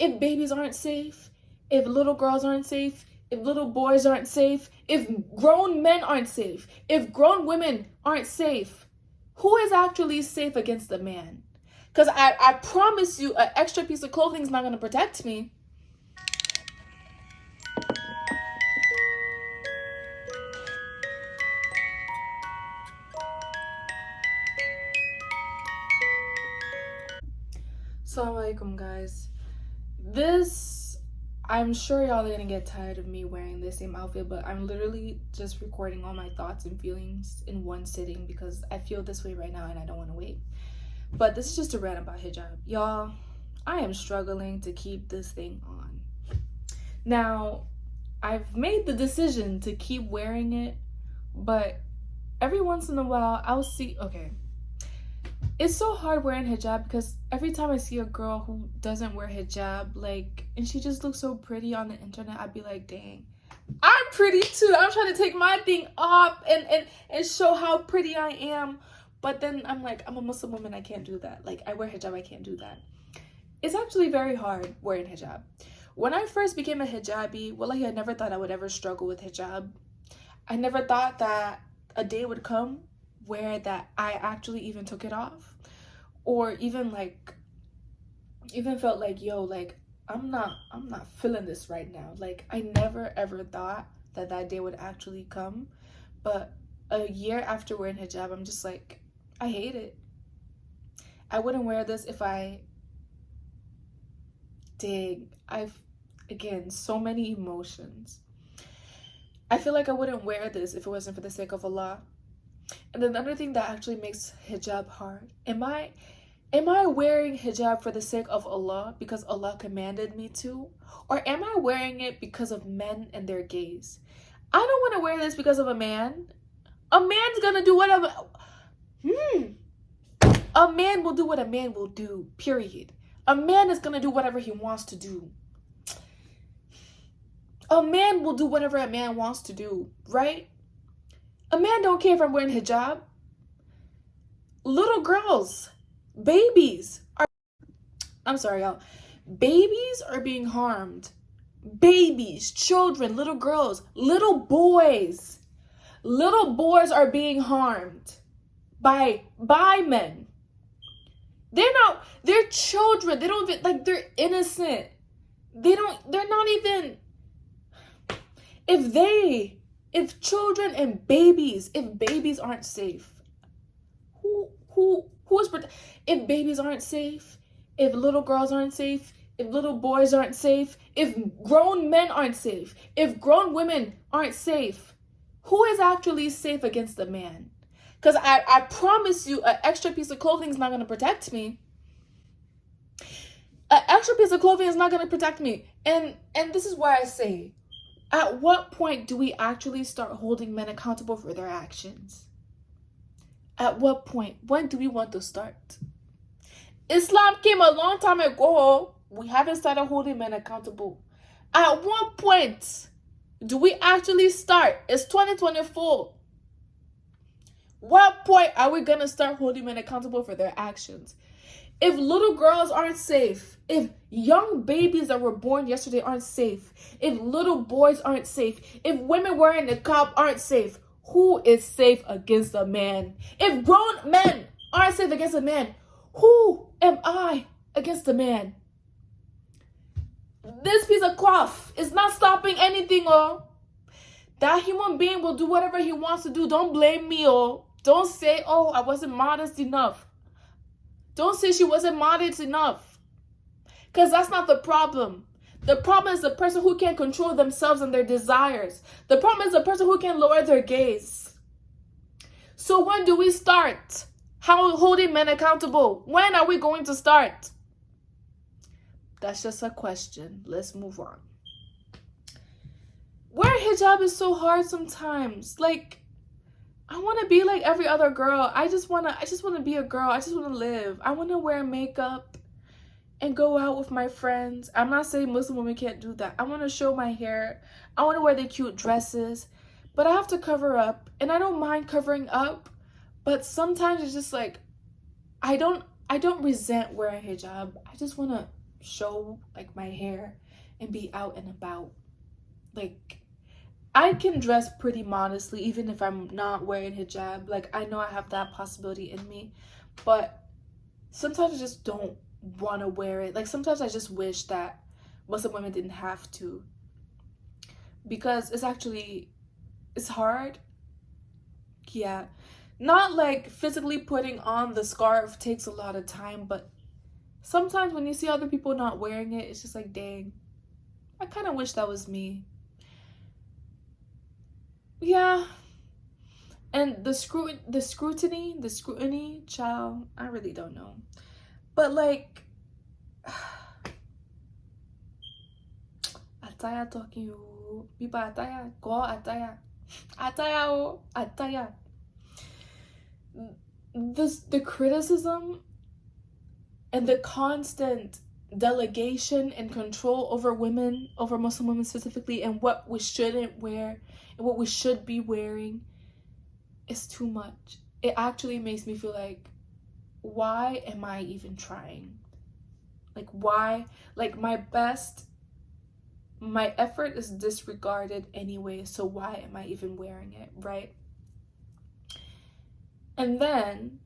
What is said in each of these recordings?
if babies aren't safe, if little girls aren't safe, if little boys aren't safe, if grown men aren't safe, if grown women aren't safe, who is actually safe against the man? Because I promise you, an extra piece of clothing is not going to protect me. Assalamu alaikum, guys. I'm sure y'all are gonna get tired of me wearing the same outfit, but I'm literally just recording all my thoughts and feelings in one sitting because I feel this way right now and I don't want to wait. But this is just a rant about hijab. Y'all, I am struggling to keep this thing on. Now, I've made the decision to keep wearing it, but every once in a while I'll see, okay, it's so hard wearing hijab because every time I see a girl who doesn't wear hijab, like, and she just looks so pretty on the internet, I'd be like, dang, I'm pretty too. I'm trying to take my thing off and show how pretty I am. But then I'm like, I'm a Muslim woman, I can't do that. Like, I wear hijab, I can't do that. It's actually very hard wearing hijab. When I first became a hijabi, wallahi, I never thought I would ever struggle with hijab. I never thought that a day would come where that I actually even took it off, or even felt like, yo, like, I'm not feeling this right now. Like, I never ever thought that day would actually come. But a year after wearing hijab, I'm just like, I hate it. I wouldn't wear this if again, so many emotions. I feel like I wouldn't wear this if it wasn't for the sake of Allah. And then another thing that actually makes hijab hard, am I wearing hijab for the sake of Allah because Allah commanded me to? Or am I wearing it because of men and their gaze? I don't want to wear this because of a man. A man's gonna do whatever. A man will do what a man will do, period. A man is gonna do whatever he wants to do. A man will do whatever a man wants to do, right? A man don't care if I'm wearing hijab. Little girls, babies are, I'm sorry, y'all. Babies are being harmed. Babies, children, little girls, little boys. Little boys are being harmed by men. They're children. They don't even, like, they're innocent. They're not even, if children and babies, if babies aren't safe, if babies aren't safe, if little girls aren't safe, if little boys aren't safe, if grown men aren't safe, if grown women aren't safe, who is actually safe against the man? Because I promise you, an extra piece of clothing is not going to protect me. An extra piece of clothing is not going to protect me. And this is why I say, at what point do we actually start holding men accountable for their actions? At what point? When do we want to start? Islam came a long time ago. We haven't started holding men accountable. At what point do we actually start? It's 2024. What point are we going to start holding men accountable for their actions? If little girls aren't safe, if young babies that were born yesterday aren't safe, if little boys aren't safe, if women wearing niqab aren't safe, who is safe against a man? If grown men aren't safe against a man, who am I against a man? This piece of cloth is not stopping anything, oh. That human being will do whatever he wants to do. Don't blame me, oh. Don't say, oh, I wasn't modest enough. Don't say she wasn't modest enough. Because that's not the problem. The problem is the person who can't control themselves and their desires. The problem is the person who can't lower their gaze. So when do we start holding men accountable? When are we going to start? That's just a question. Let's move on. Wearing hijab is so hard sometimes. Like, I want to be like every other girl. I just want to be a girl. I just want to live. I want to wear makeup and go out with my friends. I'm not saying Muslim women can't do that. I want to show my hair. I want to wear the cute dresses, but I have to cover up, and I don't mind covering up, but sometimes it's just like, I don't resent wearing hijab. I just want to show like my hair and be out and about. Like, I can dress pretty modestly even if I'm not wearing hijab. Like, I know I have that possibility in me, but sometimes I just don't want to wear it. Like, sometimes I just wish that Muslim women didn't have to, because it's hard. Yeah, not like physically putting on the scarf takes a lot of time, but sometimes when you see other people not wearing it, it's just like, dang, I kind of wish that was me. Yeah. And the scrutiny, child, I really don't know. But like, ataya talking you, people ataya, go ataya, ataya o ataya. The criticism and the constant delegation and control over women, over Muslim women specifically, and what we shouldn't wear and what we should be wearing is too much. It actually makes me feel like, why am I even trying? Like, why? Like, my effort is disregarded anyway, so why am I even wearing it, right? And then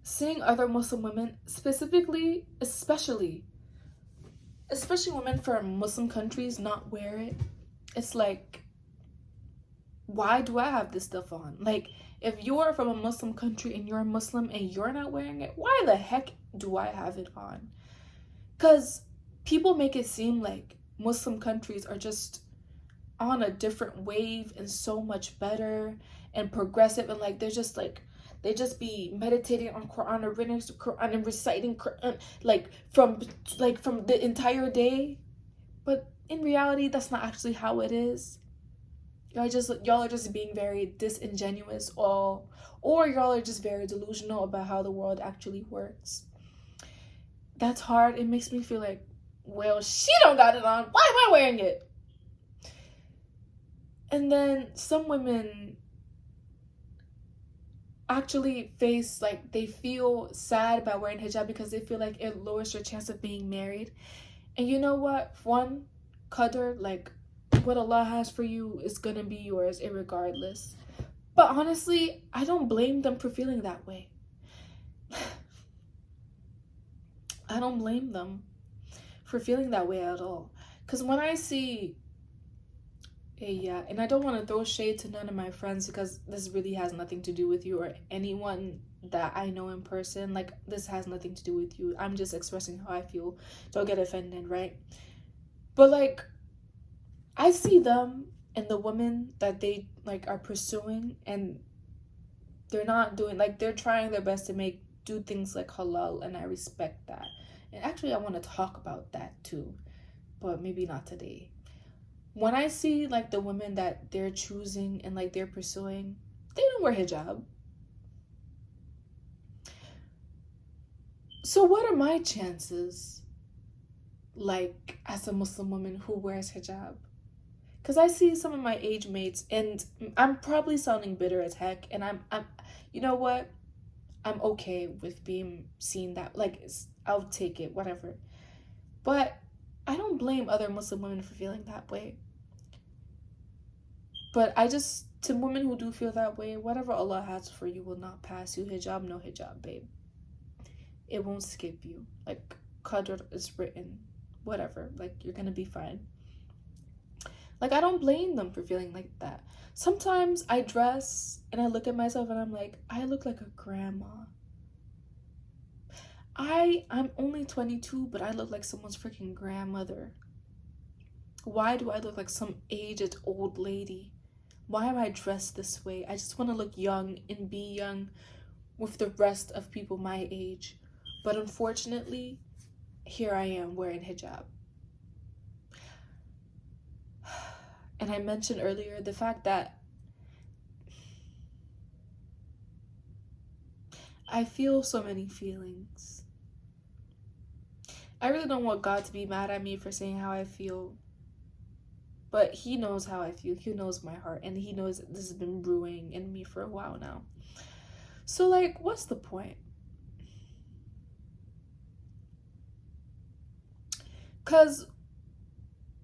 seeing other Muslim women, especially women from Muslim countries, not wear it, it's like, why do I have this stuff on? Like, if you're from a Muslim country and you're a Muslim and you're not wearing it, why the heck do I have it on? Because people make it seem like Muslim countries are just on a different wave and so much better and progressive, and like they just be meditating on Quran or reading Quran and reciting Quran from the entire day. But in reality, that's not actually how it is. Y'all are just being very disingenuous, or y'all are just very delusional about how the world actually works. That's hard. It makes me feel like, well, she don't got it on. Why am I wearing it? And then some women actually they feel sad about wearing hijab because they feel like it lowers their chance of being married. And you know what? One, qadr, like, what Allah has for you is gonna be yours irregardless. But honestly, I don't blame them for feeling that way. I don't blame them for feeling that way at all. Because when I see, yeah, and I don't want to throw shade to none of my friends, because this really has nothing to do with you or anyone that I know in person. Like, this has nothing to do with you. I'm just expressing how I feel. Don't get offended, right? But like, I see them and the women that they like are pursuing, and they're not doing, like, they're trying their best to do things like halal, and I respect that. And actually I want to talk about that too, but maybe not today. When I see like the women that they're choosing and like they're pursuing, they don't wear hijab. So what are my chances, like, as a Muslim woman who wears hijab? Because I see some of my age mates, and I'm probably sounding bitter as heck, and I'm you know what? I'm okay with being seen that, like, I'll take it, whatever. But I don't blame other Muslim women for feeling that way. But to women who do feel that way, whatever Allah has for you will not pass you. Hijab, no hijab, babe. It won't skip you. Like, qadr is written, whatever. Like, you're gonna be fine. Like, I don't blame them for feeling like that. Sometimes I dress and I look at myself and I'm like, I look like a grandma. I'm only 22, but I look like someone's freaking grandmother. Why do I look like some aged old lady? Why am I dressed this way? I just want to look young and be young with the rest of people my age. But unfortunately, here I am wearing hijab. And I mentioned earlier the fact that I feel so many feelings. I really don't want God to be mad at me for saying how I feel. But He knows how I feel. He knows my heart. And He knows this has been brewing in me for a while now. So, like, what's the point? Because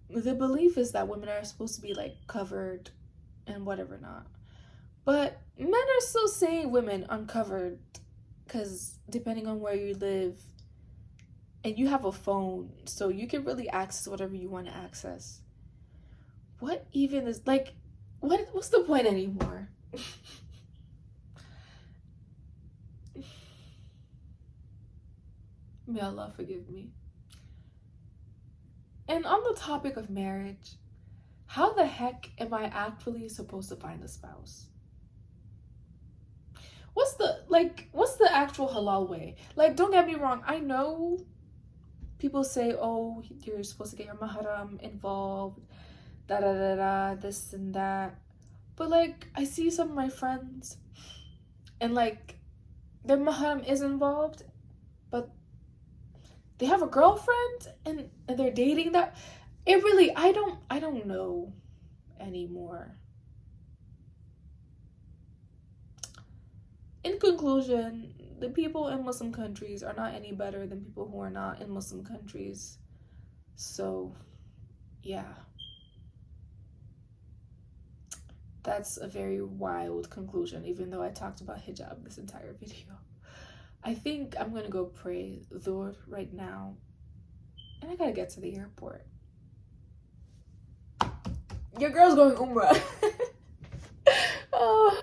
the belief is that women are supposed to be like covered and whatever not. But men are still saying women uncovered because depending on where you live, and you have a phone, so you can really access whatever you want to access. What even is like, what's the point anymore? May Allah forgive me. And on the topic of marriage, how the heck am I actually supposed to find a spouse? What's the actual halal way? Like, don't get me wrong, I know people say, oh, you're supposed to get your mahram involved, da da da da, this and that. But like, I see some of my friends, and like, their mahram is involved, but they have a girlfriend and they're dating that. It really, I don't know anymore. In conclusion, the people in Muslim countries are not any better than people who are not in Muslim countries. So, yeah. That's a very wild conclusion, even though I talked about hijab this entire video. I think I'm gonna go pray Dhuhr right now, and I gotta get to the airport. Your girl's going Umrah. Oh.